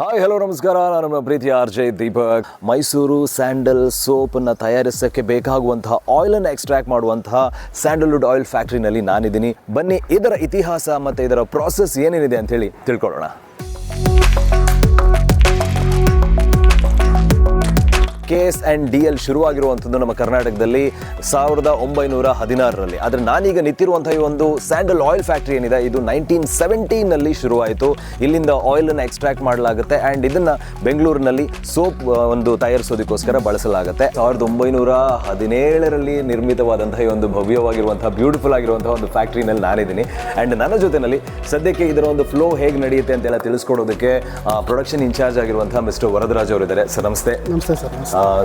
Hi hello ನಮಸ್ಕಾರ, ನಾನು ನಿಮ್ಮ ಪ್ರೀತಿಯ RJ ದೀಪಕ್. ಮೈಸೂರು ಸ್ಯಾಂಡಲ್ ಸೋಪನ್ನು ತಯಾರಿಸೋಕ್ಕೆ ಬೇಕಾಗುವಂತಹ ಆಯಿಲನ್ನು ಎಕ್ಸ್ಟ್ರಾಕ್ಟ್ ಮಾಡುವಂತಹ ಸ್ಯಾಂಡಲ್ವುಡ್ ಆಯಿಲ್ ಫ್ಯಾಕ್ಟ್ರಿನಲ್ಲಿ ನಾನಿದ್ದೀನಿ. ಬನ್ನಿ ಇದರ ಇತಿಹಾಸ ಮತ್ತು ಇದರ ಪ್ರಾಸೆಸ್ ಏನೇನಿದೆ ಅಂತೇಳಿ ತಿಳ್ಕೊಳ್ಳೋಣ. KS&DL ಶುರುವಾಗಿರುವಂಥದ್ದು ನಮ್ಮ ಕರ್ನಾಟಕದಲ್ಲಿ 1916ರಲ್ಲಿ. ಆದರೆ ನಾನೀಗ ನಿಂತಿರುವಂಥ ಈ ಒಂದು ಸ್ಯಾಂಡಲ್ ಆಯಿಲ್ ಫ್ಯಾಕ್ಟ್ರಿ ಏನಿದೆ ಇದು 1917ನಲ್ಲಿ ಶುರುವಾಯಿತು. ಇಲ್ಲಿಂದ ಆಯಿಲನ್ನು ಎಕ್ಸ್ಟ್ರಾಕ್ಟ್ ಮಾಡಲಾಗುತ್ತೆ ಆ್ಯಂಡ್ ಇದನ್ನು ಬೆಂಗಳೂರಿನಲ್ಲಿ ಸೋಪ್ ಒಂದು ತಯಾರಿಸೋದಕ್ಕೋಸ್ಕರ ಬಳಸಲಾಗುತ್ತೆ. 1917ರಲ್ಲಿ ನಿರ್ಮಿತವಾದಂತಹ ಈ ಒಂದು ಭವ್ಯವಾಗಿರುವಂತಹ ಬ್ಯೂಟಿಫುಲ್ ಆಗಿರುವಂತಹ ಒಂದು ಫ್ಯಾಕ್ಟ್ರಿನಲ್ಲಿ ನಾನಿದ್ದೀನಿ. ಆ್ಯಂಡ್ ನನ್ನ ಜೊತೆಯಲ್ಲಿ ಸದ್ಯಕ್ಕೆ ಇದರ ಒಂದು ಫ್ಲೋ ಹೇಗೆ ನಡೆಯುತ್ತೆ ಅಂತೆಲ್ಲ ತಿಳಿಸ್ಕೊಡೋದಕ್ಕೆ ಪ್ರೊಡಕ್ಷನ್ ಇನ್ಚಾರ್ಜ್ ಆಗಿರುವಂತಹ ಮಿಸ್ಟರ್ ವರದರಾಜ್ ಅವರು ಇದ್ದಾರೆ. ಸರ್ ನಮಸ್ತೆ. ನಮಸ್ತೆ ಸರ್.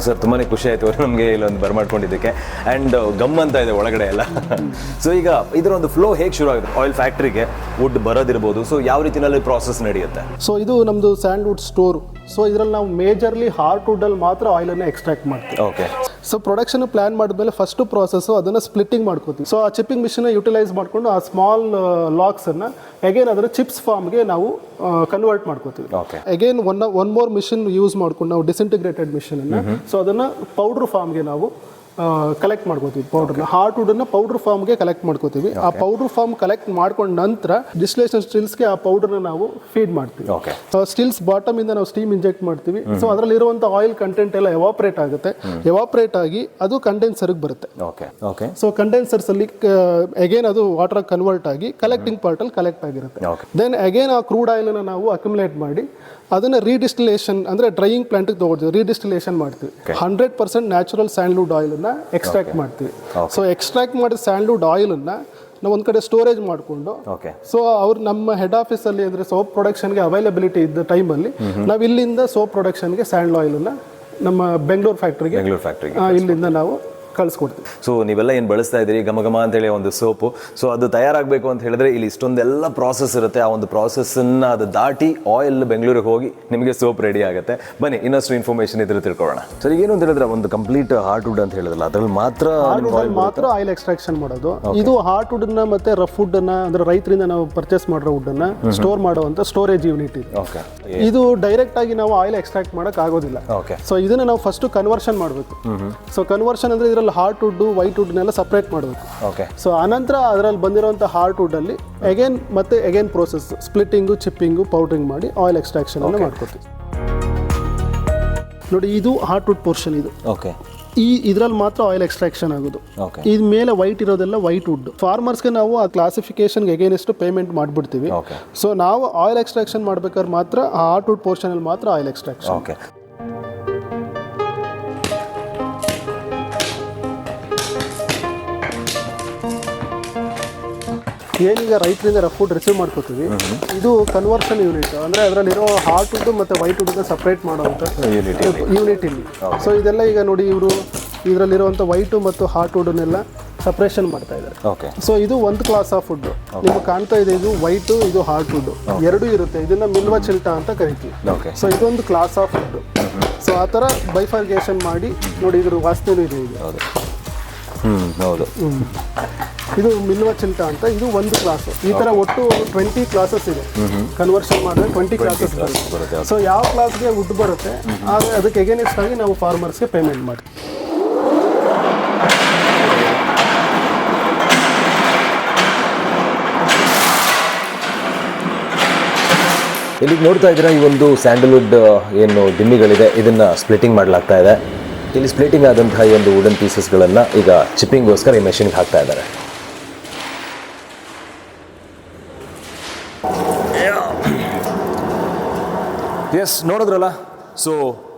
ಸರ್ ತುಂಬಾ ಖುಷಿ ಆಯಿತು ನಮಗೆ ಇಲ್ಲೊಂದು ಬರ್ಮಾಡ್ಕೊಂಡಿದ್ದಕ್ಕೆ ಆ್ಯಂಡ್ ಗಮ್ ಅಂತ ಇದೆ ಒಳಗಡೆ ಎಲ್ಲ. ಸೊ ಈಗ ಇದರ ಒಂದು ಫ್ಲೋ ಹೇಗೆ ಶುರು ಆಗುತ್ತೆ ಆಯಿಲ್ ಫ್ಯಾಕ್ಟ್ರಿಗೆ? ವುಡ್ ಬರೋದಿರ್ಬೋದು, ಸೊ ಯಾವ ರೀತಿಯಲ್ಲಿ ಪ್ರಾಸೆಸ್ ನಡೆಯುತ್ತೆ? ಸೊ ಇದು ನಮ್ಮದು ಸ್ಯಾಂಡ್ವುಡ್ ಸ್ಟೋರ್. ಸೊ ಇದರಲ್ಲಿ ನಾವು ಮೇಜರ್ಲಿ ಹಾರ್ಟ್ ವುಡ್ಡಲ್ಲಿ ಮಾತ್ರ ಆಯಿಲನ್ನು ಎಕ್ಸ್ಟ್ರಾಕ್ಟ್ ಮಾಡ್ತೀವಿ. ಓಕೆ. ಸೊ ಪ್ರೊಡಕ್ಷನ್ ಪ್ಲಾನ್ ಮಾಡಿದ್ಮೇಲೆ ಫಸ್ಟ್ ಪ್ರಾಸೆಸ್ಸು ಅದನ್ನು ಸ್ಪ್ಲಿಟ್ಟಿಂಗ್ ಮಾಡ್ಕೋತೀವಿ. ಸೊ ಆ ಚಿಪ್ಪಿಂಗ್ ಮಿಷಿನ್ ಯುಟಿಲೈಸ್ ಮಾಡಿಕೊಂಡು ಆ ಸ್ಮಾಲ್ ಲಾಕ್ಸನ್ನು ಅಗೇನ್ ಅದರ ಚಿಪ್ಸ್ ಫಾರ್ಮ್ಗೆ ನಾವು ಕನ್ವರ್ಟ್ ಮಾಡ್ಕೋತೀವಿ. Again one more machine use ಮಾಡ್ಕೊಂಡು ನಾವು ಡಿಸ್ಇಂಟಿಗ್ರೇಟೆಡ್ ಮಿಷಿನನ್ನು ಸೊ ಅದನ್ನು ಪೌಡ್ರ್ ಫಾರ್ಮ್ಗೆ ನಾವು ಕಲೆಕ್ಟ್ ಮಾಡ್ಕೋತೀವಿ. ಪೌಡ್ರನ್ನ ಹಾರ್ಟ್ ವುಡನ್ನು ಪೌಡ್ರ್ ಫಾರ್ಮ್ಗೆ ಕಲೆಕ್ಟ್ ಮಾಡ್ಕೋತೀವಿ. ಆ ಪೌಡ್ರ್ ಫಾರ್ಮ್ ಕಲೆಕ್ಟ್ ಮಾಡ್ಕೊಂಡ ನಂತರ ಡಿಸ್ಟಿಲೇಷನ್ ಸ್ಟಿಲ್ಸ್ಗೆ ಆ ಪೌಡರ್ನ ನಾವು ಫೀಡ್ ಮಾಡ್ತೀವಿ. ಸ್ಟಿಲ್ಸ್ ಬಾಟಮ್ ಇಂದ ನಾವು ಸ್ಟೀಮ್ ಇಂಜೆಕ್ಟ್ ಮಾಡ್ತೀವಿ. ಸೊ ಅದರಲ್ಲಿ ಇರುವಂಥ ಆಯಿಲ್ ಕಂಟೆಂಟ್ ಎಲ್ಲ ಎವಾಪ್ರೇಟ್ ಆಗುತ್ತೆ. ಎವಾಪ್ರೇಟ್ ಆಗಿ ಅದು ಕಂಡೆನ್ಸರ್ಗೆ ಬರುತ್ತೆ. ಸೊ ಕಂಡೆನ್ಸರ್ಸ್ ಅಲ್ಲಿ ಅಗೇನ್ ಅದು ವಾಟರ್ ಕನ್ವರ್ಟ್ ಆಗಿ ಕಲೆಕ್ಟಿಂಗ್ ಪಾರ್ಟಲ್ಲಿ ಕಲೆಕ್ಟ್ ಆಗಿರುತ್ತೆ. ದೆನ್ ಅಗೇನ್ ಆ ಕ್ರೂಡ್ ಆಯಿಲನ್ನು ನಾವು ಅಕ್ಯುಮುಲೇಟ್ ಮಾಡಿ ಅದನ್ನು ರೀಡಿಸ್ಟಿಲೇಷನ್ ಅಂದರೆ ಡ್ರೈಯಿಂಗ್ ಪ್ಲಾಂಟಿಗೆ ತಗೊಳ್ತೀವಿ. ರೀಡಿಸ್ಟಿಲೇಷನ್ ಮಾಡ್ತೀವಿ. 100% ನ್ಯಾಚುರಲ್ ಸ್ಯಾಂಡ್ಲ್ವುಡ್ ಆಯಿಲನ್ನು ಎಕ್ಸ್ಟ್ರಾಕ್ಟ್ ಮಾಡ್ತೀವಿ. ಸೊ ಎಕ್ಸ್ಟ್ರಾಕ್ಟ್ ಮಾಡಿದ ಸ್ಯಾಂಡ್ಲ್ವುಡ್ ಆಯಿಲನ್ನು ನಾವು ಒಂದು ಕಡೆ ಸ್ಟೋರೇಜ್ ಮಾಡಿಕೊಂಡು ಸೊ ಅವ್ರು ನಮ್ಮ ಹೆಡ್ ಆಫೀಸಲ್ಲಿ ಅಂದರೆ ಸೋಪ್ ಪ್ರೊಡಕ್ಷನ್ಗೆ ಅವೈಲಬಿಲಿಟಿ ಇದ್ದ ಟೈಮಲ್ಲಿ ನಾವು ಇಲ್ಲಿಂದ ಸೋಪ್ ಪ್ರೊಡಕ್ಷನ್ಗೆ ಸ್ಯಾಂಡ್ ಆಯಿಲನ್ನು ನಮ್ಮ ಬೆಂಗಳೂರು ಫ್ಯಾಕ್ಟ್ರಿಗೆ ಇಲ್ಲಿಂದ ನಾವು ಕಳಿಸ್ಕೊಡ್ತೀವಿ. ಸೊ ನೀವೆಲ್ಲ ಏನು ಬಳಸ್ತಾ ಇದ್ದೀರಿ ಘಮ ಘಮ ಅಂತೇಳಿ ಒಂದು ಸೋಪು, ಸೊ ಅದು ತಯಾರಾಗಬೇಕು ಅಂತ ಹೇಳಿದ್ರೆ ಇಲ್ಲಿ ಇಷ್ಟೊಂದೆಲ್ಲ ಪ್ರಾಸೆಸ್ ಇರುತ್ತೆ. ಆ ಒಂದು ಪ್ರಾಸೆಸ್ಸನ್ನು ಅದು ದಾಟಿ ಆಯಿಲ್ ಬೆಂಗಳೂರಿಗೆ ಹೋಗಿ ನಿಮಗೆ ಸೋಪ್ ರೆಡಿ ಆಗುತ್ತೆ. ಬನ್ನಿ ಇನ್ನಷ್ಟು ಇನ್ಫಾರ್ಮೇಷನ್ ಇದ್ರೆ ತಿಳ್ಕೊಳ್ಳೋಣ. ಸರ್ ಏನು ಅಂತ ಹೇಳಿದ್ರೆ ಒಂದು ಕಂಪ್ಲೀಟ್ ಹಾರ್ಟ್ ವುಡ್ ಅಂತ ಹೇಳಿದ್ರಲ್ಲ ಅದರಲ್ಲಿ ಮಾತ್ರ ಆಯಿಲ್ ಎಕ್ಸ್ಟ್ರಾಕ್ಷನ್ ಮಾಡೋದು. ಇದು ಹಾರ್ಟ್ ವುಡ್ನ ಮತ್ತೆ ರಫ್ ವುಡ್ನ ಅಂದ್ರೆ ರೈತರಿಂದ ನಾವು ಪರ್ಚೇಸ್ ಮಾಡಿರೋ ವುಡ್ನ ಸ್ಟೋರ್ ಮಾಡುವಂತ ಸ್ಟೋರೇಜ್ ಯೂನಿಟ್ ಇದೆ. ಇದು ಡೈರೆಕ್ಟ್ ಆಗಿ ನಾವು ಆಯಿಲ್ ಎಕ್ಸ್ಟ್ರಾಕ್ಟ್ ಮಾಡಕ್ ಆಗೋದಿಲ್ಲ. ಸೊ ಇದನ್ನ ನಾವು ಫಸ್ಟ್ ಕನ್ವರ್ಷನ್ ಮಾಡಬೇಕು. ಸೊ ಕನ್ವರ್ಷನ್ ಅಂದ್ರೆ ಇದರಲ್ಲಿ ಹಾರ್ಟ್ ವುಡ್ ವೈಟ್ ವುಡ್ನೆಲ್ಲ ಸಪ್ರೇಟ್ ಮಾಡಬೇಕು. ಸೊ ಅನಂತರ ಅದರಲ್ಲಿ ಬಂದಿರುವಂಥ ಹಾರ್ಟ್ ವುಡ್ಡಲ್ಲಿ ಅಗೇನ್ ಪ್ರೋಸೆಸ್ ಸ್ಪ್ಲಿಟ್ಟಿಂಗು ಚಿಪ್ಪಿಂಗು ಪೌಡ್ರಿಂಗ್ ಮಾಡಿ ಆಯಿಲ್ ಎಕ್ಸ್ಟ್ರಾಕ್ಷನ್ ಅನ್ನು ಮಾಡ್ಕೊತೀವಿ. ನೋಡಿ ಇದು ಹಾರ್ಟ್ ವುಡ್ ಪೋರ್ಷನ್. ಇದು ಇದರಲ್ಲಿ ಮಾತ್ರ ಆಯಿಲ್ ಎಕ್ಸ್ಟ್ರಾಕ್ಷನ್ ಆಗೋದು. ಇದ್ ಮೇಲೆ ವೈಟ್ ಇರೋದೆಲ್ಲ ವೈಟ್ ವುಡ್. ಫಾರ್ಮರ್ಸ್ಗೆ ನಾವು ಆ ಕ್ಲಾಸಿಫಿಕೇಶನ್ಗೆ ಅಗೇನೆಸ್ಟ್ ಪೇಮೆಂಟ್ ಮಾಡಿಬಿಡ್ತೀವಿ. ಸೊ ನಾವು ಆಯಿಲ್ ಎಕ್ಸ್ಟ್ರಾಕ್ಷನ್ ಮಾಡ್ಬೇಕಾದ್ರೆ ಮಾತ್ರ ಆ ಹಾರ್ಟ್ ವುಡ್ ಪೋರ್ಷನಲ್ಲಿ ಮಾತ್ರ ಆಯಿಲ್ ಎಕ್ಸ್ಟ್ರಾಕ್ಷನ್. ಏನೀಗ ರೈತರಿಂದ ರಫ್ ವುಡ್ ರಿಸೀವ್ ಮಾಡ್ಕೋತೀವಿ. ಇದು ಕನ್ವರ್ಷನ್ ಯೂನಿಟ್ ಅಂದರೆ ಅದರಲ್ಲಿರೋ ಹಾರ್ಟ್ ವುಡ್ ಮತ್ತು ವೈಟ್ ವುಡ್ನ ಸಪ್ರೇಟ್ ಮಾಡುವಂಥ ಯೂನಿಟ್ ಇಲ್ಲಿ. ಸೊ ಇದೆಲ್ಲ ಈಗ ನೋಡಿ ಇವರು ಇದರಲ್ಲಿರುವಂಥ ವೈಟು ಮತ್ತು ಹಾರ್ಟ್ ವುಡ್ನೆಲ್ಲ ಸಪ್ರೇಷನ್ ಮಾಡ್ತಾ ಇದ್ದಾರೆ. ಸೊ ಇದು ಒಂದು ಕ್ಲಾಸ್ ಆಫ್ ವುಡ್. ನಿಮಗೆ ಕಾಣ್ತಾ ಇದೆ, ಇದು ವೈಟು ಇದು ಹಾರ್ಟ್ ವುಡ್ ಎರಡೂ ಇರುತ್ತೆ. ಇದನ್ನ ಮಿಲ್ವ ಚಿಲ್ಟಾ ಅಂತ ಕರಿತೀವಿ. ಸೊ ಇದೊಂದು ಕ್ಲಾಸ್ ಆಫ್ ವುಡ್. ಸೊ ಆ ಥರ ಬೈಫರ್ಗೇಷನ್ ಮಾಡಿ ನೋಡಿ ಇದ್ರ ವಾಸನೆನೂ ಇದೆ ಈಗ. ಇದು ಮಿಲ್ವ ಚಿಲ್ಟಾ ಅಂತ, ಇದು ಒಂದು ಕ್ಲಾಸ್. ಈ ಥರ ಒಟ್ಟು 20 ಕ್ಲಾಸಸ್ ಇದೆ. ಕನ್ವರ್ಷನ್ ಮಾಡಿದ್ರೆ 20 ಕ್ಲಾಸಸ್ ಬರುತ್ತೆ. ಸೊ ಯಾವ ಕ್ಲಾಸ್ಗೆ ವುಡ್ ಬರುತ್ತೆ ಆದರೆ ಅದಕ್ಕೆ ಎಗೇನೆಸ್ಟ್ ಆಗಿ ನಾವು ಫಾರ್ಮರ್ಸ್ಗೆ ಪೇಮೆಂಟ್ ಮಾಡ್ತೀವಿ. ಇಲ್ಲಿಗೆ ನೋಡ್ತಾ ಇದ್ದೀರಾ ಈ ಒಂದು ಸ್ಯಾಂಡಲ್ವುಡ್ ಏನು ದಿಮ್ಮಿಗಳಿದೆ ಇದನ್ನು ಸ್ಪ್ಲಿಟ್ಟಿಂಗ್ ಮಾಡಲಾಗ್ತಾ ಇದೆ. ಇಲ್ಲಿ ಸ್ಪ್ಲಿಟ್ಟಿಂಗ್ ಆದಂತಹ ಈ ಒಂದು ವುಡನ್ ಪೀಸಸ್ಗಳನ್ನು ಈಗ ಚಿಪ್ಪಿಂಗ್ಗೋಸ್ಕರ ಈ ಮೆಷಿನ್ಗೆ ಹಾಕ್ತಾ ಇದ್ದಾರೆ. ಎಸ್ ನೋಡಿದ್ರಲ್ಲ, ಸೊ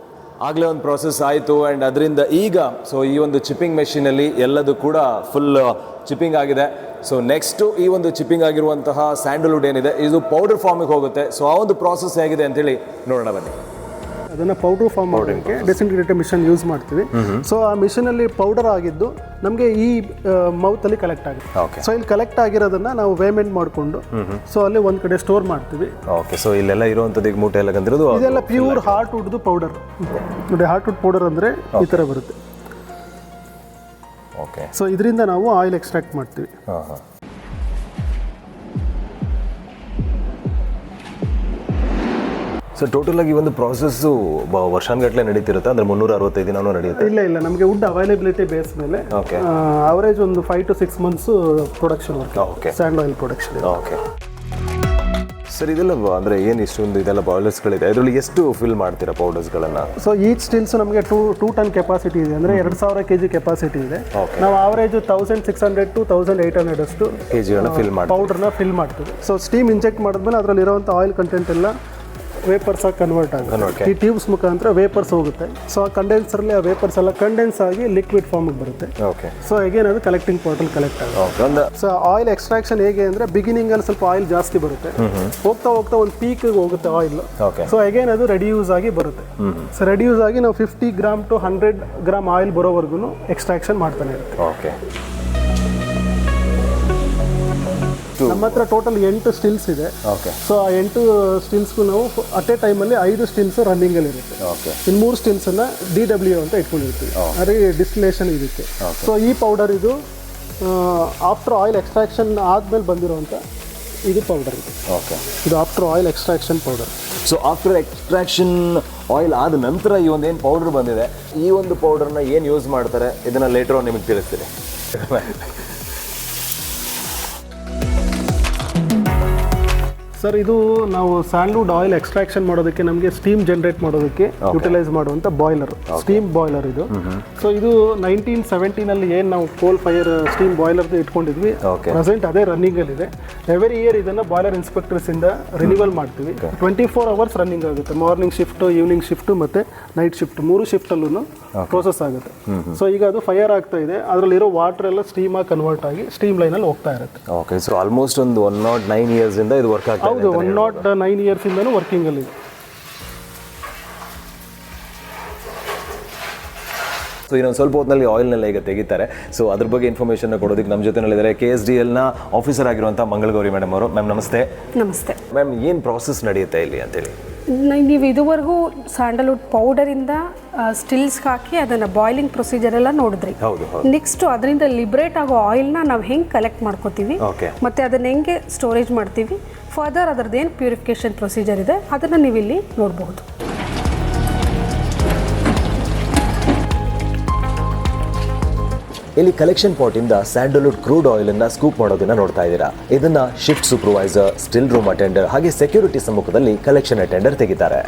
ಆಗಲೇ ಒಂದು ಪ್ರಾಸೆಸ್ ಆಯಿತು ಆ್ಯಂಡ್ ಅದರಿಂದ ಈಗ ಸೊ ಈ ಒಂದು ಚಿಪ್ಪಿಂಗ್ ಮೆಷಿನಲ್ಲಿ ಎಲ್ಲದೂ ಕೂಡ ಫುಲ್ ಚಿಪ್ಪಿಂಗ್ ಆಗಿದೆ. ಸೊ ನೆಕ್ಸ್ಟು ಈ ಒಂದು ಚಿಪ್ಪಿಂಗ್ ಆಗಿರುವಂತಹ ಸ್ಯಾಂಡಲ್ವುಡ್ ಏನಿದೆ ಇದು ಪೌಡರ್ ಫಾರ್ಮಿಗೆ ಹೋಗುತ್ತೆ. ಸೊ ಆ ಒಂದು ಪ್ರಾಸೆಸ್ ಹೇಗಿದೆ ಅಂತೇಳಿ ನೋಡೋಣ ಬನ್ನಿ. ಅದನ್ನು ಪೌಡರ್ ಫಾರ್ಮ್ ಮಾಡೋಕ್ಕೆ ಡಿಸ್ಇಂಟಿಗ್ರೇಟೆಡ್ ಮಿಷನ್ ಯೂಸ್ ಮಾಡ್ತೀವಿ. ಸೊ ಆ ಮಿಷನಲ್ಲಿ ಪೌಡರ್ ಆಗಿದ್ದು ನಮಗೆ ಈ ಮೌತಲ್ಲಿ ಕಲೆಕ್ಟ್ ಆಗುತ್ತೆ. ಸೊ ಇಲ್ಲಿ ಕಲೆಕ್ಟ್ ಆಗಿರೋದನ್ನ ನಾವು ವೇಮೆಂಟ್ ಮಾಡಿಕೊಂಡು ಸೊ ಅಲ್ಲಿ ಒಂದು ಕಡೆ ಸ್ಟೋರ್ ಮಾಡ್ತೀವಿ. ಸೊ ಇಲ್ಲೆಲ್ಲ ಇರುವಂಥದ್ದು ಈಗ ಮೂಟೆ ಎಲ್ಲ ಗಂದಿರೋದು ಇದೆಲ್ಲ ಪ್ಯೂರ್ ಹಾರ್ಟ್ ವುಡ್ದು ಪೌಡರ್. ನೋಡಿ ಹಾರ್ಟ್ ವುಡ್ ಪೌಡರ್ ಅಂದರೆ ಈ ಥರ ಬರುತ್ತೆ. ಸೊ ಇದರಿಂದ ನಾವು ಆಯಿಲ್ ಎಕ್ಸ್ಟ್ರಾಕ್ಟ್ ಮಾಡ್ತೀವಿ. ಸೊ ಟೋಟಲ್ ಆಗಿ ಒಂದು ಪ್ರಾಸೆಸ್ಸು ವರ್ಷಾನುಗಟ್ಟಲೆ ನಡೀತಿರುತ್ತೆ ಅಂದರೆ 365 ದಿನವೂ ನಡೆಯುತ್ತೆ? ಇಲ್ಲ ನಮಗೆ ವುಡ್ ಅವೈಲಬಿಲಿಟಿ ಬೇಸ್ ಮೇಲೆ ಓಕೆ, ಅವರೇಜ್ ಒಂದು 5 to 6 months production work. Okay, sand oil production. Okay sir. ಇದೆಲ್ಲ ಅಂದರೆ ಏನು ಇಷ್ಟೊಂದು ಇದೆಲ್ಲ ಬಾಯ್ಲರ್ಸ್ಗಳಿದೆ, ಇದರಲ್ಲಿ ಎಷ್ಟು ಫಿಲ್ ಮಾಡ್ತೀರಾ ಪೌಡರ್ಸ್ಗಳನ್ನು? ಸೊ ಈಚ್ ಸ್ಟಿಲ್ಸ್ ನಮಗೆ 2 ton ಕೆಪಾಸಿಟಿ ಇದೆ, ಅಂದರೆ 2000 kg ಕೆಪಾಸಿಟಿ ಇದೆ. ನಾವು ಆವರೇಜ್ 1600 to 1800 ಅಷ್ಟು ಕೆಜಿಗಳನ್ನ ಫಿಲ್ ಮಾಡಿ ಪೌಡರ್ನ ಫಿಲ್ ಮಾಡ್ತೀವಿ. ಸೊ ಸ್ಟೀಮ್ ಇಂಜೆಕ್ಟ್ ಮಾಡಿದ್ಮೇಲೆ ಅದರಲ್ಲಿ ಇರುವಂಥ ಆಯಿಲ್ ಕಂಟೆಂಟ್ ಎಲ್ಲ ವೇಪರ್ಸ್ ಆಗಿ ಕನ್ವರ್ಟ್ ಆಗುತ್ತೆ. ಈ ಟ್ಯೂಬ್ಸ್ ಮುಖಾಂತರ ವೇಪರ್ಸ್ ಹೋಗುತ್ತೆ. ಸೊ ಆ ಕಂಡೆನ್ಸರ್ಲಿ ಆ ವೇಪರ್ಸ್ ಎಲ್ಲ ಕಂಡೆನ್ಸ್ ಆಗಿ ಲಿಕ್ವಿಡ್ ಫಾರ್ಮಿಗೆ ಬರುತ್ತೆ. ಓಕೆ, ಸೊ ಅಗೇನ್ ಅದು ಕಲೆಕ್ಟಿಂಗ್ ಪಾರ್ಟಲ್ಲಿ ಕಲೆಕ್ಟ್ ಆಗುತ್ತೆ. ಸೊ ಆಯಿಲ್ ಎಕ್ಸ್ಟ್ರಾಕ್ಷನ್ ಹೇಗೆ ಅಂದರೆ ಬಿಗಿನಿಂಗಲ್ಲಿ ಸ್ವಲ್ಪ ಆಯಿಲ್ ಜಾಸ್ತಿ ಬರುತ್ತೆ, ಹೋಗ್ತಾ ಒಂದು ಪೀಕ್ಗೆ ಹೋಗುತ್ತೆ ಆಯಿಲ್. ಸೊ ಅಗೇನ್ ಅದು ರೆಡ್ಯೂಸ್ ಆಗಿ ಬರುತ್ತೆ. ಸೊ ರೆಡ್ಯೂಸ್ ಆಗಿ ನಾವು 50 ಗ್ರಾಮ್ to 100 ಗ್ರಾಮ್ ಆಯಿಲ್ ಬರೋವರೆಗೂ ಎಕ್ಸ್ಟ್ರಾಕ್ಷನ್ ಮಾಡ್ತಾನೆ ಇರುತ್ತೆ. ಓಕೆ, ನಮ್ಮ ಹತ್ರ ಟೋಟಲ್ 8 ಸ್ಟಿಲ್ಸ್ ಇದೆ. ಓಕೆ, ಸೊ ಆ 8 ಸ್ಟಿಲ್ಸ್ಗೂ ನಾವು ಅಟ್ ಎ ಟೈಮಲ್ಲಿ 5 ಸ್ಟಿಲ್ಸ್ ರನ್ನಿಂಗಲ್ಲಿ ಇರುತ್ತೆ. ಓಕೆ, ಇನ್ನು 3 ಸ್ಟಿಲ್ಸನ್ನು DW ಅಂತ ಇಟ್ಕೊಂಡಿರ್ತೀವಿ, ಅದೇ ಡಿಸ್ಟಿಲೇಷನ್ ಇದಕ್ಕೆ. ಸೊ ಈ ಪೌಡರ್ ಇದು ಆಫ್ಟರ್ ಆಯಿಲ್ ಎಕ್ಸ್ಟ್ರಾಕ್ಷನ್ ಆದಮೇಲೆ ಬಂದಿರೋವಂಥ ಇದು ಪೌಡರ್ ಇದು. ಓಕೆ, ಇದು after oil extraction powder. So after extraction oil ಆದ ನಂತರ ಈ ಒಂದು ಏನು ಪೌಡರ್ ಬಂದಿದೆ, ಈ ಒಂದು ಪೌಡರ್ನ ಏನು ಯೂಸ್ ಮಾಡ್ತಾರೆ ಇದನ್ನು ಲೇಟರ್ ಆನ್ ನಿಮಗೆ ತಿಳಿಸ್ತೀರಿ. ಸರ್ ಇದು ನಾವು ಸ್ಯಾಂಡ್ಲ್ವುಡ್ ಆಯಿಲ್ ಎಕ್ಸ್ಟ್ರಾಕ್ಷನ್ ಮಾಡೋದಕ್ಕೆ ನಮಗೆ ಸ್ಟೀಮ್ ಜನರೇಟ್ ಮಾಡೋದಕ್ಕೆ ಯುಟಿಲೈಸ್ ಮಾಡುವಂಥ ಬಾಯ್ಲರ್, ಸ್ಟೀಮ್ ಬಾಯ್ಲರ್ ಇದು. ಸೊ ಇದು 1970ನಲ್ಲಿ ಏನು ನಾವು ಕೋಲ್ ಫೈರ್ ಸ್ಟೀಮ್ ಬಾಯ್ಲರ್ ಇಟ್ಕೊಂಡಿದ್ವಿ, ಪ್ರೆಸೆಂಟ್ ಅದೇ ರನ್ನಿಂಗ್ ಇದೆ. ಎವ್ರಿ ಇಯರ್ ಇದನ್ನು ಬಾಯ್ಲರ್ ಇನ್ಸ್ಪೆಕ್ಟರ್ಸ್ ಇಂದ ರಿನಿವಲ್ ಮಾಡ್ತೀವಿ. 24 hours ರನ್ನಿಂಗ್ ಆಗುತ್ತೆ. ಮಾರ್ನಿಂಗ್ ಶಿಫ್ಟ್, ಈವ್ನಿಂಗ್ ಶಿಫ್ಟ್ ಮತ್ತು ನೈಟ್ ಶಿಫ್ಟ್ 3 ಶಿಫ್ಟಲ್ಲೂ ಪ್ರೋಸೆಸ್ ಆಗುತ್ತೆ. ಸೊ ಈಗ ಅದು ಫೈರ್ ಆಗ್ತಾ ಇದೆ, ಅದರಲ್ಲಿರೋ ವಾಟರ್ ಎಲ್ಲ ಸ್ಟೀಮ್ ಆಗಿ ಕನ್ವರ್ಟ್ ಆಗಿ ಸ್ಟೀಮ್ ಲೈನಲ್ಲಿ ಹೋಗ್ತಾ ಇರುತ್ತೆ. ಓಕೆ, ಸೊ ಆಲ್ಮೋಸ್ಟ್ ಒಂದು 109 years ಇಂದ ಇದು ವರ್ಕ್ ಆಗ್ತಾ ಇದೆ. ಹೌದು, 109 years ಇಂದನೂ ವರ್ಕಿಂಗಲ್ಲಿ ಇದೆ. ಸೊ ಇನ್ನೊಂದು ಸ್ವಲ್ಪ ಹೊತ್ತಿನಲ್ಲಿ ಆಯಿಲ್ನೆಲ್ಲ ಈಗ ತೆಗಿತಾರೆ. ಸೊ ಅದ್ರ ಬಗ್ಗೆ ಇನ್ಫಾರ್ಮೇಷನ್ ಕೊಡೋದಕ್ಕೆ ನಮ್ಮ ಜೊತೆನಲ್ಲಿದ್ದಾರೆ KSDLನ ಆಫೀಸರ್ ಆಗಿರುವಂಥ ಮಂಗಳಗೌರಿ ಮೇಡಮ್ ಅವರು. ಮ್ಯಾಮ್ ನಮಸ್ತೆ. ನಮಸ್ತೆ ಮ್ಯಾಮ್, ಏನು ಪ್ರಾಸೆಸ್ ನಡೆಯುತ್ತೆ ಇಲ್ಲಿ ಅಂತೇಳಿ? ನೀವು ಇದುವರೆಗೂ ಸ್ಯಾಂಡಲ್ವುಡ್ ಪೌಡರಿಂದ ಸ್ಟಿಲ್ಸ್ಗೆ ಹಾಕಿ ಅದನ್ನು ಬಾಯ್ಲಿಂಗ್ ಪ್ರೊಸೀಜರ್ ಎಲ್ಲ ನೋಡಿದ್ರಿ. ಹೌದು. ನೆಕ್ಸ್ಟ್ ಅದರಿಂದ ಲಿಬ್ರೇಟ್ ಆಗೋ ಆಯಿಲ್ನ ನಾವು ಹೆಂಗೆ ಕಲೆಕ್ಟ್ ಮಾಡ್ಕೋತೀವಿ ಮತ್ತು ಅದನ್ನು ಹೆಂಗೆ ಸ್ಟೋರೇಜ್ ಮಾಡ್ತೀವಿ, ಫರ್ದರ್ ಅದರದ್ದು ಏನು ಪ್ಯೂರಿಫಿಕೇಷನ್ ಪ್ರೊಸೀಜರ್ ಇದೆ ಅದನ್ನು ನೀವು ಇಲ್ಲಿ ನೋಡಬಹುದು. ಇಲ್ಲಿ ಕಲೆಕ್ಷನ್ ಪಾಟಿಂದ ಸ್ಯಾಂಡಲ್ವುಡ್ ಕ್ರೂಡ್ ಆಯಿಲನ್ನು ಸ್ಕೂಪ್ ಮಾಡೋದನ್ನ ನೋಡ್ತಾ ಇದ್ದೀರಾ. ಇದನ್ನ shift supervisor, still room attender ಹಾಗೆ ಸೆಕ್ಯೂರಿಟಿ ಸಮ್ಮುಖದಲ್ಲಿ ಕಲೆಕ್ಷನ್ ಅಟೆಂಡರ್ ತೆಗಿತಾರೆ.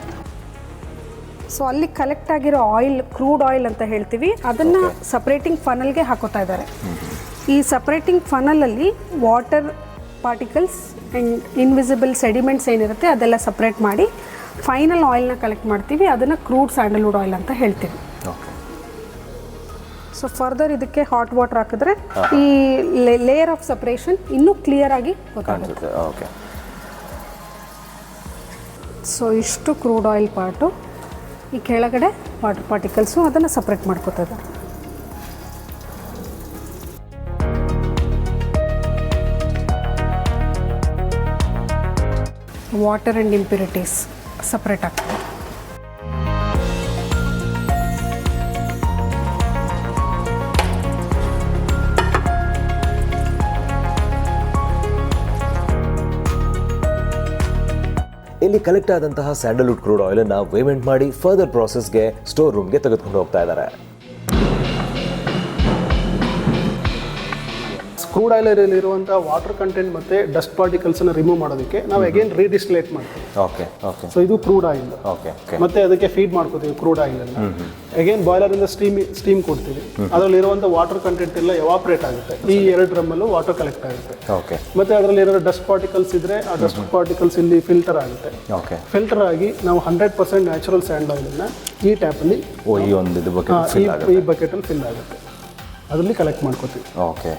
ಸೊ ಅಲ್ಲಿ ಕಲೆಕ್ಟ್ ಆಗಿರೋ ಆಯಿಲ್ ಕ್ರೂಡ್ ಆಯಿಲ್ ಅಂತ ಹೇಳ್ತೀವಿ, ಅದನ್ನು ಸಪ್ರೇಟಿಂಗ್ ಫನಲ್ಗೆ ಹಾಕೋತಾ ಇದ್ದಾರೆ. ಈ ಸಪ್ರೇಟಿಂಗ್ ಫನಲಲ್ಲಿ water particles and invisible sediments ಏನಿರುತ್ತೆ ಅದೆಲ್ಲ ಸಪ್ರೇಟ್ ಮಾಡಿ ಫೈನಲ್ ಆಯಿಲ್ನ ಕಲೆಕ್ಟ್ ಮಾಡ್ತೀವಿ. ಅದನ್ನು ಕ್ರೂಡ್ ಸ್ಯಾಂಡಲ್ವುಡ್ ಆಯಿಲ್ ಅಂತ ಹೇಳ್ತೀವಿ. ಸೊ ಫರ್ದರ್ ಇದಕ್ಕೆ ಹಾಟ್ ವಾಟರ್ ಹಾಕಿದ್ರೆ ಈ ಲೇಯರ್ ಆಫ್ ಸಪ್ರೇಷನ್ ಇನ್ನೂ ಕ್ಲಿಯರ್ ಆಗಿ ಗೊತ್ತಾಗುತ್ತೆ. ಓಕೆ, ಸೊ ಇಷ್ಟು ಕ್ರೂಡ್ ಆಯಿಲ್ ಪಾರ್ಟು, ಈ ಕೆಳಗಡೆ ವಾಟರ್ ಪಾರ್ಟಿಕಲ್ಸು ಅದನ್ನು ಸಪ್ರೇಟ್ ಮಾಡ್ಕೋತಾ ಇದ್ದಾರೆ. ವಾಟರ್ ಆ್ಯಂಡ್ ಇಂಪ್ಯೂರಿಟೀಸ್ ಸಪ್ರೇಟ್ ಆಗ್ತದೆ. ಇಲ್ಲಿ ಕಲೆಕ್ಟ್ ಆದಂತಹ ಸ್ಯಾಂಡಲ್ವುಡ್ ಕ್ರೂಡ್ ಆಯಿಲನ್ನು ವೇಮೆಂಟ್ ಮಾಡಿ ಫರ್ದರ್ ಪ್ರಾಸೆಸ್ಗೆ ಸ್ಟೋರ್ ರೂಮ್ಗೆ ತೆಗೆದುಕೊಂಡು ಹೋಗ್ತಾ ಇದ್ದಾರೆ. ಕ್ರೂಡ್ ಆಯಿಲಲ್ಲಿರುವಂಥ ವಾಟರ್ ಕಂಟೆಂಟ್ ಮತ್ತು ಡಸ್ಟ್ ಪಾರ್ಟಿಕಲ್ಸನ್ನು ರಿಮೂವ್ ಮಾಡೋದಕ್ಕೆ ನಾವು ಅಗೇನ್ ರೀಡಿಸ್ಟಿಲೇಟ್ ಮಾಡ್ತೀವಿ. ಓಕೆ, ಸೊ ಇದು ಕ್ರೂಡ್ ಆಯಿಲ್. ಮತ್ತೆ ಅದಕ್ಕೆ ಫೀಡ್ ಮಾಡ್ಕೋತೀವಿ ಕ್ರೂಡ್ ಆಯಿಲನ್ನು. ಅಗೇನ್ ಬಾಯ್ಲರಿಂದ ಸ್ಟೀಮ್ ಕೊಡ್ತೀವಿ. ಅದರಲ್ಲಿರುವಂಥ ವಾಟರ್ ಕಂಟೆಂಟ್ ಎಲ್ಲ ಎವಾಪ್ರೇಟ್ ಆಗುತ್ತೆ. ಈ 2 ಡ್ರಮ್ಮಲ್ಲೂ ವಾಟರ್ ಕಲೆಕ್ಟ್ ಆಗುತ್ತೆ. ಮತ್ತೆ ಅದರಲ್ಲಿರೋ ಡಸ್ಟ್ ಪಾರ್ಟಿಕಲ್ಸ್ ಇದ್ರೆ ಆ ಡಸ್ಟ್ ಪಾರ್ಟಿಕಲ್ಸ್ ಇಲ್ಲಿ ಫಿಲ್ಟರ್ ಆಗುತ್ತೆ. ಫಿಲ್ಟರ್ ಆಗಿ ನಾವು 100% ನ್ಯಾಚುರಲ್ ಸ್ಯಾಂಡ್ ಆಯಿಲನ್ನು ಈ ಟ್ಯಾಪಲ್ಲಿ ಈ ಬಕೆಟಲ್ಲಿ ಫಿಲ್ ಆಗುತ್ತೆ, ಅದರಲ್ಲಿ ಕಲೆಕ್ಟ್ ಮಾಡ್ಕೋತೀವಿ. ಓಕೆ,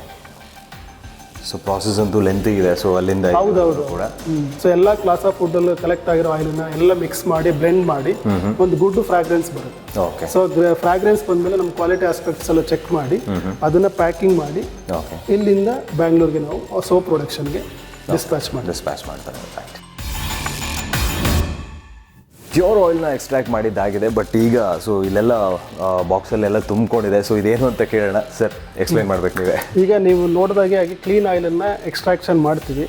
ಸೊ ಪ್ರಾಸೆಸ್ ಅಂತೂ ಲೆಂತ್ ಇದೆ. ಸೊ ಅಲ್ಲಿಂದ ಹೌದೌದು ಕೂಡ. ಸೊ ಎಲ್ಲ ಕ್ಲಾಸ್ ಆಫ್ ಫುಡ್ ಅಲ್ಲಿ ಕಲೆಕ್ಟ್ ಆಗಿರೋ ಆಯಿಲ್ನ ಎಲ್ಲ ಮಿಕ್ಸ್ ಮಾಡಿ ಬ್ಲೆಂಡ್ ಮಾಡಿ ಒಂದು ಗುಡ್ ಫ್ರಾಗ್ರೆನ್ಸ್ ಬರುತ್ತೆ. ಓಕೆ, ಸೊ ಫ್ರಾಗ್ರೆನ್ಸ್ ಬಂದಮೇಲೆ ನಮ್ಮ ಕ್ವಾಲಿಟಿ ಆಸ್ಪೆಕ್ಟ್ಸ್ ಎಲ್ಲ ಚೆಕ್ ಮಾಡಿ ಅದನ್ನ ಪ್ಯಾಕಿಂಗ್ ಮಾಡಿ ಇಲ್ಲಿಂದ ಬ್ಯಾಂಗ್ಳೂರ್ಗೆ ನಾವು ಸೋಪ್ ಪ್ರೊಡಕ್ಷನ್ಗೆ ಡಿಸ್ಪ್ಯಾಚ್ ಮಾಡ್ತಾರೆ. ಪ್ಯೂರ್ ಆಯಿಲ್ನ ಎಕ್ಸ್ಟ್ರಾಕ್ಟ್ ಮಾಡಿದ್ದಾಗಿದೆ. ಬಟ್ ಈಗ ಸೊ ಇಲ್ಲೆಲ್ಲ ಬಾಕ್ಸಲ್ಲೆಲ್ಲ ತುಂಬಿಕೊಂಡಿದೆ. ಸೊ ಇದೇನು ಅಂತ ಕೇಳೋಣ ಸರ್, ಎಕ್ಸ್ಪ್ಲೈನ್ ಮಾಡ್ಬೇಕು ನೀವೇ. ಈಗ ನೀವು ನೋಡಿದಾಗೆ ಆಗಿ ಕ್ಲೀನ್ ಆಯಿಲನ್ನು ಎಕ್ಸ್ಟ್ರಾಕ್ಷನ್ ಮಾಡ್ತೀವಿ.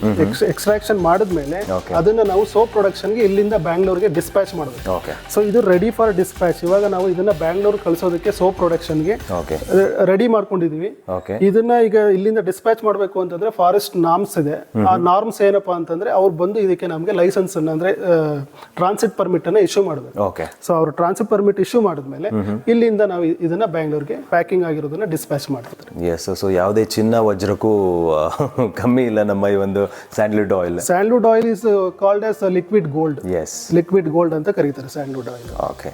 ಎಕ್ಸ್ಟ್ರಾಕ್ಷನ್ ಮಾಡಿದ್ಮೇಲೆ ಅದನ್ನು ನಾವು ಸೋಪ್ ಪ್ರೊಡಕ್ಷನ್ಗೆ ಇಲ್ಲಿಂದ ಬ್ಯಾಂಗ್ಳೂರ್ಗೆ ಡಿಸ್ಪ್ಯಾಚ್ ಮಾಡಬೇಕು. ಓಕೆ. ಸೊ ಇದು ರೆಡಿ ಫಾರ್ ಡಿಸ್ಪ್ಯಾಚ್. ಇವಾಗ ನಾವು ಇದನ್ನ ಬ್ಯಾಂಗ್ಳೂರ್ ಕಳಿಸೋದಕ್ಕೆ ಸೋಪ್ ಪ್ರೊಡಕ್ಷನ್ಗೆ ರೆಡಿ ಮಾಡ್ಕೊಂಡಿದೀವಿ. ಇದನ್ನ ಈಗ ಇಲ್ಲಿಂದ ಡಿಸ್ಪ್ಯಾಚ್ ಮಾಡಬೇಕು ಅಂತಂದ್ರೆ ಫಾರೆಸ್ಟ್ ನಾರ್ಮ್ಸ್ ಇದೆ. ಆ ನಾರ್ಮ್ಸ್ ಏನಪ್ಪಾ ಅಂತಂದ್ರೆ ಅವ್ರು ಬಂದು ಇದಕ್ಕೆ ನಮಗೆ ಲೈಸೆನ್ಸ್ ಅಂದ್ರೆ ಟ್ರಾನ್ಸಿಟ್ ಪರ್ಮಿಟ್ ಅನ್ನ ಇಶ್ಯೂ ಮಾಡಬೇಕು. ಸೊ ಅವರು ಟ್ರಾನ್ಸಿಟ್ ಪರ್ಮಿಟ್ ಇಶ್ಯೂ ಮಾಡಿದ್ಮೇಲೆ ಇಲ್ಲಿಂದ ನಾವು ಇದನ್ನ ಬ್ಯಾಂಗ್ಳೂರ್ಗೆ ಪ್ಯಾಕಿಂಗ್ ಆಗಿರೋದನ್ನ ಡಿಸ್ಪ್ಯಾಚ್ ಮಾಡ್ತೀವಿ. ಎಸ್. ಸೊ ಯಾವುದೇ ಚಿನ್ನ ವಜ್ರಕ್ಕೂ ಕಮ್ಮಿ ಇಲ್ಲ ನಮ್ಮ ಈ ಒಂದು sandalwood oil. Sandalwood oil is called as liquid gold. Yes, liquid gold ಅಂತ ಕರೀತಾರೆ ಸ್ಯಾಂಡಲ್ವುಡ್ ಆಯಿಲ್. ಓಕೆ.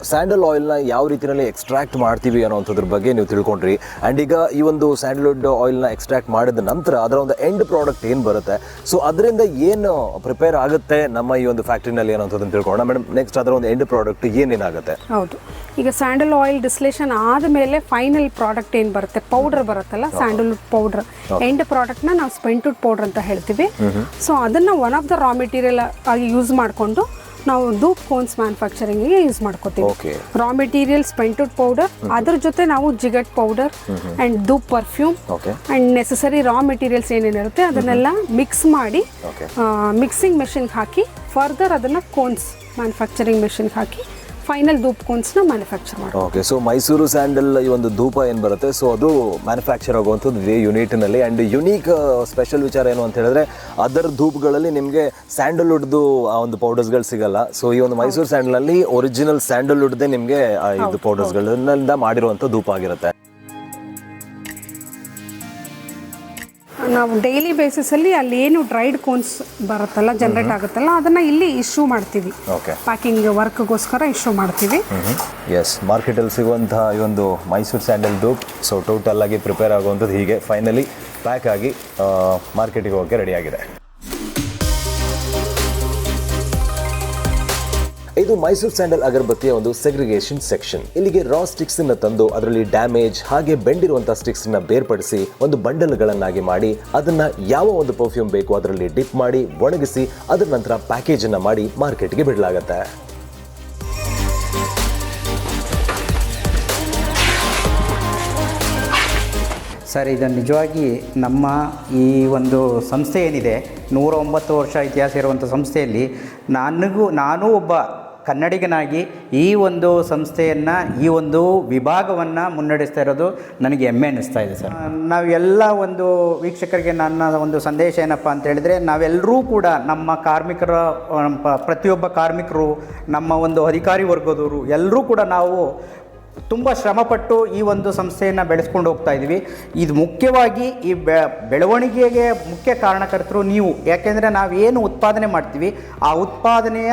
ಸ್ಯಾಂಡಲ್ ಆಯಿಲ್ನ ಯಾವ ರೀತಿಯಲ್ಲಿ ಎಕ್ಸ್ಟ್ರಾಕ್ಟ್ ಮಾಡ್ತೀವಿ ಅನ್ನೋಂಥದ್ರ ಬಗ್ಗೆ ನೀವು ತಿಳ್ಕೊಂಡ್ರಿ. ಆ್ಯಂಡ್ ಈಗ ಈ ಒಂದು ಸ್ಯಾಂಡಲ್ವುಡ್ ಆಯಿಲ್ನ ಎಕ್ಸ್ಟ್ರಾಕ್ಟ್ ಮಾಡಿದ ನಂತರ ಅದರ ಒಂದು ಎಂಡ್ ಪ್ರಾಡಕ್ಟ್ ಏನು ಬರುತ್ತೆ, ಸೊ ಅದರಿಂದ ಏನು ಪ್ರಿಪೇರ್ ಆಗುತ್ತೆ ನಮ್ಮ ಈ ಒಂದು ಫ್ಯಾಕ್ಟ್ರಿನಲ್ಲಿ ಅನ್ನೋಂಥದ್ದನ್ನು ತಿಳ್ಕೊಳ್ಳೋಣ. ಮೇಡಮ್, ನೆಕ್ಸ್ಟ್ ಅದರ ಒಂದು ಎಂಡ್ ಪ್ರಾಡಕ್ಟ್ ಏನೇನಾಗುತ್ತೆ? ಹೌದು, ಈಗ ಸ್ಯಾಂಡಲ್ ಆಯಿಲ್ ಡಿಸ್ಲೇಷನ್ ಆದಮೇಲೆ ಫೈನಲ್ ಪ್ರಾಡಕ್ಟ್ ಏನು ಬರುತ್ತೆ, ಪೌಡರ್ ಬರುತ್ತಲ್ಲ, ಸ್ಯಾಂಡಲ್ವುಡ್ ಪೌಡರ್. ಎಂಡ್ ಪ್ರಾಡಕ್ಟ್ನ ನಾವು ಸ್ಪೆಂಟ್ವುಡ್ ಪೌಡರ್ ಅಂತ ಹೇಳ್ತೀವಿ. ಸೊ ಅದನ್ನು one of the raw material ಆಗಿ ಯೂಸ್ ಮಾಡಿಕೊಂಡು ನಾವು ಧೂಪ್ ಕೋನ್ಸ್ ಮ್ಯಾನುಫ್ಯಾಕ್ಚರಿಂಗಿಗೆ ಯೂಸ್ ಮಾಡ್ಕೋತೀವಿ. ರಾ ಮೆಟೀರಿಯಲ್ ಸ್ಪೆಂಟ್ವುಡ್ ಪೌಡರ್, ಅದ್ರ ಜೊತೆ ನಾವು ಜಿಗಟ್ ಪೌಡರ್ ಅಂಡ್ ಧೂಪ್ perfume and necessary raw materials ಏನೇನಿರುತ್ತೆ ಅದನ್ನೆಲ್ಲ ಮಿಕ್ಸ್ ಮಾಡಿ ಮಿಕ್ಸಿಂಗ್ ಮೆಷಿನ್ಗೆ ಹಾಕಿ ಫರ್ದರ್ ಅದನ್ನು ಕೋನ್ಸ್ ಮ್ಯಾನುಫ್ಯಾಕ್ಚರಿಂಗ್ ಮೆಷಿನ್ಗೆ ಹಾಕಿ ಫೈನಲ್ ಧೂಪ್ ಕೋನ್ಸ್ನ ಮ್ಯಾನುಫ್ಯಾಕ್ಚರ್ ಮಾಡಿ. ಓಕೆ. ಸೊ ಮೈಸೂರು ಸ್ಯಾಂಡಲ್ ಈ ಒಂದು ಧೂಪ ಏನು ಬರುತ್ತೆ, ಸೊ ಅದು ಮ್ಯಾನುಫ್ಯಾಕ್ಚರ್ ಆಗುವಂಥದ್ದು ಇದೇ ಯೂನಿಟ್ನಲ್ಲಿ. ಆ್ಯಂಡ್ ಯುನೀಕ್ ಸ್ಪೆಷಲ್ ವಿಚಾರ ಏನು ಅಂತ ಹೇಳಿದ್ರೆ ಅದರ ಧೂಪ್ಗಳಲ್ಲಿ ನಿಮಗೆ ಸ್ಯಾಂಡಲ್ವುಡ್ದು ಆ ಒಂದು ಪೌಡರ್ಸ್ಗಳು ಸಿಗಲ್ಲ. ಸೊ ಈ ಒಂದು ಮೈಸೂರು ಸ್ಯಾಂಡಲಲ್ಲಿ ಒರಿಜಿನಲ್ ಸ್ಯಾಂಡಲ್ವುಡ್ದೇ ನಿಮಗೆ ಇದು ಪೌಡರ್ಸ್ಗಳಿಂದ ಮಾಡಿರುವಂಥ ಧೂಪ ಆಗಿರುತ್ತೆ. ನಾವು ಡೈಲಿ ಬೇಸಿಸಲ್ಲಿ ಅಲ್ಲಿ ಏನು ಡ್ರೈಡ್ ಕೋನ್ಸ್ ಬರುತ್ತಲ್ಲ, ಜನರೇಟ್ ಆಗುತ್ತಲ್ಲ, ಅದನ್ನು ಇಲ್ಲಿ ಇಶ್ಯೂ ಮಾಡ್ತೀವಿ. ಪ್ಯಾಕಿಂಗ್ ವರ್ಕ್ಗೋಸ್ಕರ ಇಶ್ಯೂ ಮಾಡ್ತೀವಿ. ಎಸ್, ಮಾರ್ಕೆಟಲ್ಲಿ ಸಿಗುವಂತಹ ಈ ಒಂದು ಮೈಸೂರು ಸ್ಯಾಂಡಲ್ ಧೂಪ್ ಸೊ ಟೋಟಲ್ ಆಗಿ ಪ್ರಿಪೇರ್ ಆಗುವಂಥದ್ದು ಹೀಗೆ ಫೈನಲಿ ಪ್ಯಾಕ್ ಆಗಿ ಮಾರ್ಕೆಟಿಗೆ ಹೋಗೋಕ್ಕೆ ರೆಡಿ ಆಗಿದೆ. ಇದು ಮೈಸೂರು ಸ್ಯಾಂಡಲ್ ಅಗರಬತ್ತಿಯ ಒಂದು ಸೆಗ್ರಿಗೇಷನ್ ಸೆಕ್ಷನ್. ಇಲ್ಲಿಗೆ ರಾ ಸ್ಟಿಕ್ಸ್ ಅನ್ನು ತಂದು ಅದರಲ್ಲಿ ಡ್ಯಾಮೇಜ್ ಹಾಗೆ ಬೆಂಡಿರುವಂತಹ ಸ್ಟಿಕ್ಸ್ ನ ಬೇರ್ಪಡಿಸಿ ಒಂದು ಬಂಡಲ್ಗಳನ್ನಾಗಿ ಮಾಡಿ ಅದನ್ನ ಯಾವ ಒಂದು ಪರ್ಫ್ಯೂಮ್ ಬೇಕು ಅದರಲ್ಲಿ ಡಿಪ್ ಮಾಡಿ ಒಣಗಿಸಿ ಅದರ ನಂತರ ಪ್ಯಾಕೇಜ್ ಅನ್ನ ಮಾಡಿ ಮಾರ್ಕೆಟ್ಗೆ ಬಿಡಲಾಗುತ್ತೆ. ಸರ್, ಇದು ನಿಜವಾಗಿ ನಮ್ಮ ಈ ಒಂದು ಸಂಸ್ಥೆ ಏನಿದೆ 109 ವರ್ಷ ಇತಿಹಾಸ ಇರುವಂಥ ಸಂಸ್ಥೆಯಲ್ಲಿ ನಾನು ಒಬ್ಬ ಕನ್ನಡಿಗನಾಗಿ ಈ ಒಂದು ಸಂಸ್ಥೆಯನ್ನು, ಈ ಒಂದು ವಿಭಾಗವನ್ನು ಮುನ್ನಡೆಸ್ತಾ ಇರೋದು ನನಗೆ ಹೆಮ್ಮೆ ಅನ್ನಿಸ್ತಾ ಇದೆ ಸರ್. ನಾವೆಲ್ಲ ಒಂದು ವೀಕ್ಷಕರಿಗೆ ನನ್ನ ಒಂದು ಸಂದೇಶ ಏನಪ್ಪ ಅಂತ ಹೇಳಿದರೆ, ನಾವೆಲ್ಲರೂ ಕೂಡ ನಮ್ಮ ಕಾರ್ಮಿಕರ, ಪ್ರತಿಯೊಬ್ಬ ಕಾರ್ಮಿಕರು, ನಮ್ಮ ಒಂದು ಅಧಿಕಾರಿ ವರ್ಗದವರು ಎಲ್ಲರೂ ಕೂಡ ನಾವು ತುಂಬ ಶ್ರಮಪಟ್ಟು ಈ ಒಂದು ಸಂಸ್ಥೆಯನ್ನು ಬೆಳೆಸ್ಕೊಂಡು ಹೋಗ್ತಾ ಇದ್ದೀವಿ. ಇದು ಮುಖ್ಯವಾಗಿ ಈ ಬೆಳವಣಿಗೆಗೆ ಮುಖ್ಯ ಕಾರಣಕರ್ತರು ನೀವು. ಯಾಕೆಂದರೆ ನಾವೇನು ಉತ್ಪಾದನೆ ಮಾಡ್ತೀವಿ ಆ ಉತ್ಪಾದನೆಯ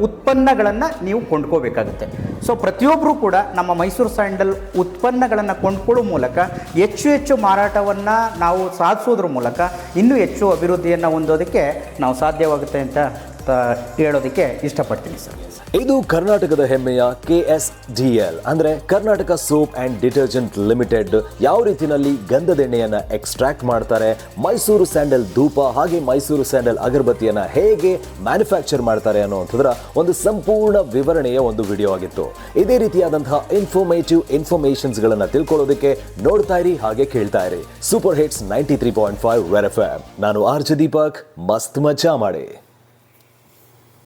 ಉತ್ಪನ್ನಗಳನ್ನು ನೀವು ಕೊಂಡ್ಕೋಬೇಕಾಗುತ್ತೆ. ಸೊ ಪ್ರತಿಯೊಬ್ಬರೂ ಕೂಡ ನಮ್ಮ ಮೈಸೂರು ಸ್ಯಾಂಡಲ್ ಉತ್ಪನ್ನಗಳನ್ನು ಕೊಂಡ್ಕೊಳ್ಳೋ ಮೂಲಕ ಹೆಚ್ಚು ಮಾರಾಟವನ್ನು ನಾವು ಸಾಧಿಸೋದ್ರ ಮೂಲಕ ಇನ್ನೂ ಹೆಚ್ಚು ಅಭಿವೃದ್ಧಿಯನ್ನು ಹೊಂದೋದಕ್ಕೆ ನಾವು ಸಾಧ್ಯವಾಗುತ್ತೆ ಅಂತ ಹೇಳೋದಕ್ಕೆ ಇಷ್ಟಪಡ್ತೀನಿ ಸರ್. ಇದು ಕರ್ನಾಟಕದ ಹೆಮ್ಮೆಯ KSDL ಅಂದರೆ Karnataka soap and detergent limited ಯಾವ ರೀತಿಯಲ್ಲಿ ಗಂಧದೆಣ್ಣೆಯನ್ನ ಎಕ್ಸ್ಟ್ರಾಕ್ಟ್ ಮಾಡ್ತಾರೆ, ಮೈಸೂರು ಸ್ಯಾಂಡಲ್ ಧೂಪ ಹಾಗೆ ಮೈಸೂರು ಸ್ಯಾಂಡಲ್ ಅಗರಬತ್ತಿಯನ್ನ ಹೇಗೆ ಮ್ಯಾನುಫ್ಯಾಕ್ಚರ್ ಮಾಡ್ತಾರೆ ಅನ್ನೋಂಥದ್ರ ಒಂದು ಸಂಪೂರ್ಣ ವಿವರಣೆಯ ಒಂದು ವಿಡಿಯೋ ಆಗಿತ್ತು. ಇದೇ ರೀತಿಯಾದಂತಹ ಇನ್ಫಾರ್ಮೇಟಿವ್ ಇನ್ಫಾರ್ಮೇಷನ್ಸ್ಗಳನ್ನು ತಿಳ್ಕೊಳ್ಳೋದಕ್ಕೆ ನೋಡ್ತಾ ಇರಿ ಹಾಗೆ ಕೇಳ್ತಾ ಇರಿ ಸೂಪರ್ ಹಿಟ್ಸ್ 93.5 ರೆಡ್ FM. ನಾನು RJ ದೀಪಕ್, ಮಸ್ತ್ ಮಜಾ ಮಾಡಿ.